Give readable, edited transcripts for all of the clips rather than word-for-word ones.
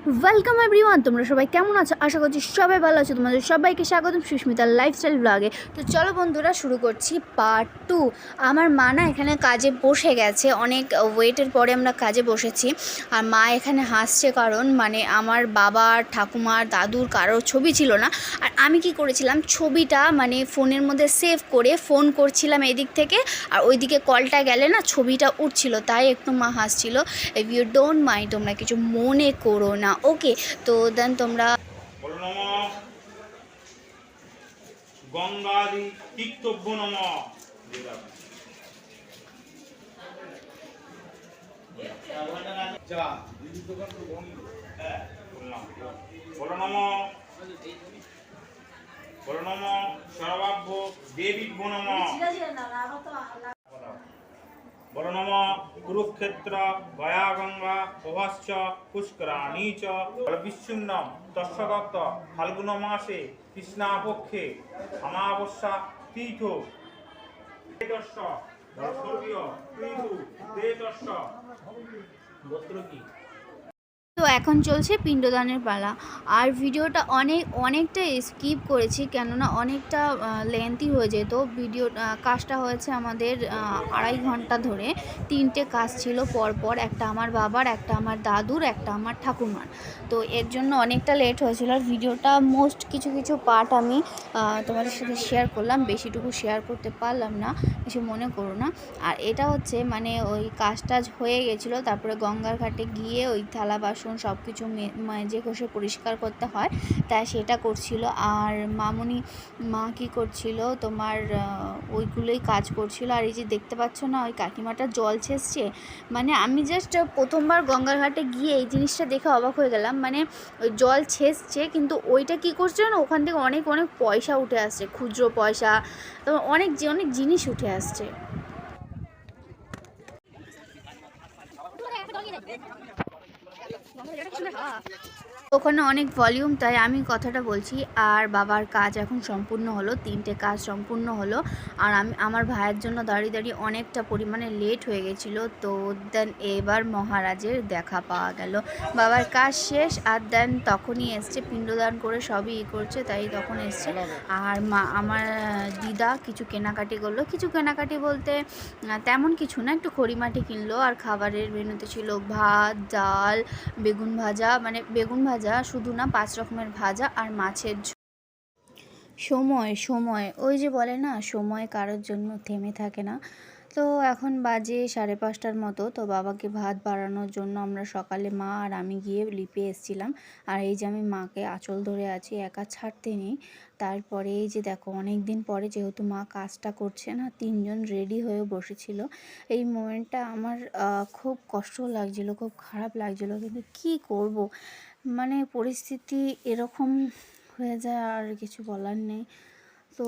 Welcome everyone, তোমরা সবাই কেমন আছো? আশা করছি সবাই ভালো আছো। তোমাদের সবাইকে স্বাগতম সুস্মিতার লাইফস্টাইল ব্লগে। তো চলো বন্ধুরা, শুরু করছি পার্ট 2। আমার মা না এখানে কাজে বসে গেছে, অনেক ওয়েটের পরে আমরা কাজে বসেছি। আর মা এখানে হাসছে কারণ আমার বাবার, ঠাকুমার, দাদুর কারোর ছবি ছিল না। আর আমি কি করেছিলাম, ছবিটা ফোনের মধ্যে সেভ করে ফোন করছিলাম এদিক থেকে, আর ওইদিকে কলটা গেলে না ছবিটা উঠছিল, তাই একটু মা হাসছিল। ইফ ইউ ডোন্ট মাইন্ড, তোমরা কিছু মনে করো না, ওকে? তো দেন তোমরা গঙ্গাদি তীর্থভ্য নম। বলো নম সর্বাভ্য দেবীভ্য নম। বলো নম কুরুক্ষেত্র গয়া গঙ্গা প্রভাশ্চ পুষ্করাণী চ বিচ্ছিন্নম তস্যগত ফাল্গুন মাসে কৃষ্ণাপক্ষে অমাবস্যা তীর্থ স্বর্গীয় তীর্থ গোত্র কি? তো এখন চলছে পিণ্ডদানের পালা। আর ভিডিওটা অনেকটা স্কিপ করেছি, কেননা অনেকটা লেন্থি হয়ে যেত। কাজটা হয়েছে আমাদের 2.5 ঘন্টা ধরে। 3টে কাজ ছিল পরপর, একটা আমার বাবার, একটা আমার দাদুর, একটা আমার ঠাকুমার। তো এর জন্য অনেকটা লেট হয়েছিল। আর ভিডিওটা মোস্ট কিছু পার্ট আমি তোমাদের সাথে শেয়ার করলাম, বেশিটুকু শেয়ার করতে পারলাম না, কিছু মনে করো না। আর এটা হচ্ছে ওই কাজ টাজ হয়ে গেছিলো, তারপরে গঙ্গার ঘাটে গিয়ে ওই থালা বাসন সব কিছু মেজে ঘষে পরিষ্কার করতে হয়, তাই সেটা করছিল। আর মা কী করছিল, তোমার ওইগুলোই কাজ করছিল। আর এই যে দেখতে পাচ্ছ না, ওই কাকিমাটা জল ছেঁচছে। আমি জাস্ট প্রথমবার গঙ্গার ঘাটে গিয়ে এই জিনিসটা দেখে অবাক হয়ে গেলাম। ওই জল ছেঁচছে, কিন্তু ওইটা কী করছিল না, ওখান থেকে অনেক পয়সা উঠে আসছে, খুচরো পয়সা, তো অনেক জিনিস উঠে আসছে। ওখানে অনেক ভলিউম, তাই আমি কথাটা বলছি। আর বাবার কাজ এখন সম্পূর্ণ হলো, 3টে কাজ সম্পূর্ণ হলো। আর আমার ভাইয়ের জন্য দাঁড়িয়ে অনেকটা পরিমাণে লেট হয়ে গেছিলো। তো দেন এবার মহারাজের দেখা পাওয়া গেল। বাবার কাজ শেষ, আর দেন তখনই এসছে, পিণ্ডদান করে সবই করছে, তাই তখন এসছে। আর আমার দিদা কিছু কেনাকাটি করলো। কিছু কেনাকাটি বলতে তেমন কিছু না, একটু খড়িমাটি কিনলো। আর খাবারের মেনুতে ছিল ভাত, ডাল, বেগুন ভাজা, বেগুন ভাজা শুধু না, 5 রকমের ভাজা আর মাছের ঝোল। সময় ওই যে বলে না, সময় কারোর জন্য থেমে থাকে না। তো এখন বাজে 5:30টার মতো। তো বাবাকে ভাত বাড়ানোর জন্য আমরা সকালে মা আর আমি গিয়ে লিপে এসেছিলাম। আর এই যে আমি মাকে আঁচল ধরে আছি, একা ছাড়তে নেই। তারপরে এই যে দেখো, অনেক দিন পরে যেহেতু মা কাজটা করছে না, 3জন রেডি হয়ে বসেছিল। এই মোমেন্টটা আমার খুব কষ্ট লাগছিল, খুব খারাপ লাগছিল, কিন্তু কি করব, পরিস্থিতি এরকম হয়ে যায়, আর কিছু বলার নেই। তো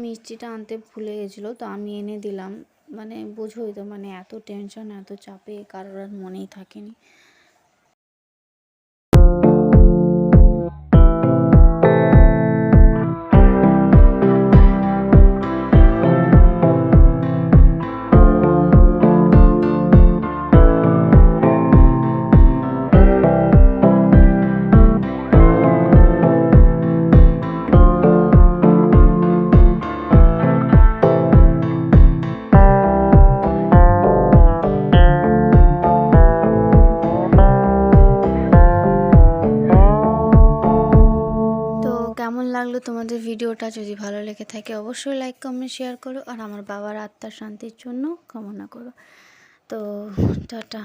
মিষ্টিটা আনতে ভুলে গেছিলো, তো আমি এনে দিলাম। বোঝোই তো, এত টেনশন, এত চাপে কারোর আর মনেই থাকেনি। ভিডিওটা যদি ভালো লেগে থাকে অবশ্যই লাইক কমেন্ট শেয়ার করো, আর আমার বাবার আত্মার শান্তির জন্য কামনা করো। তো টাটা।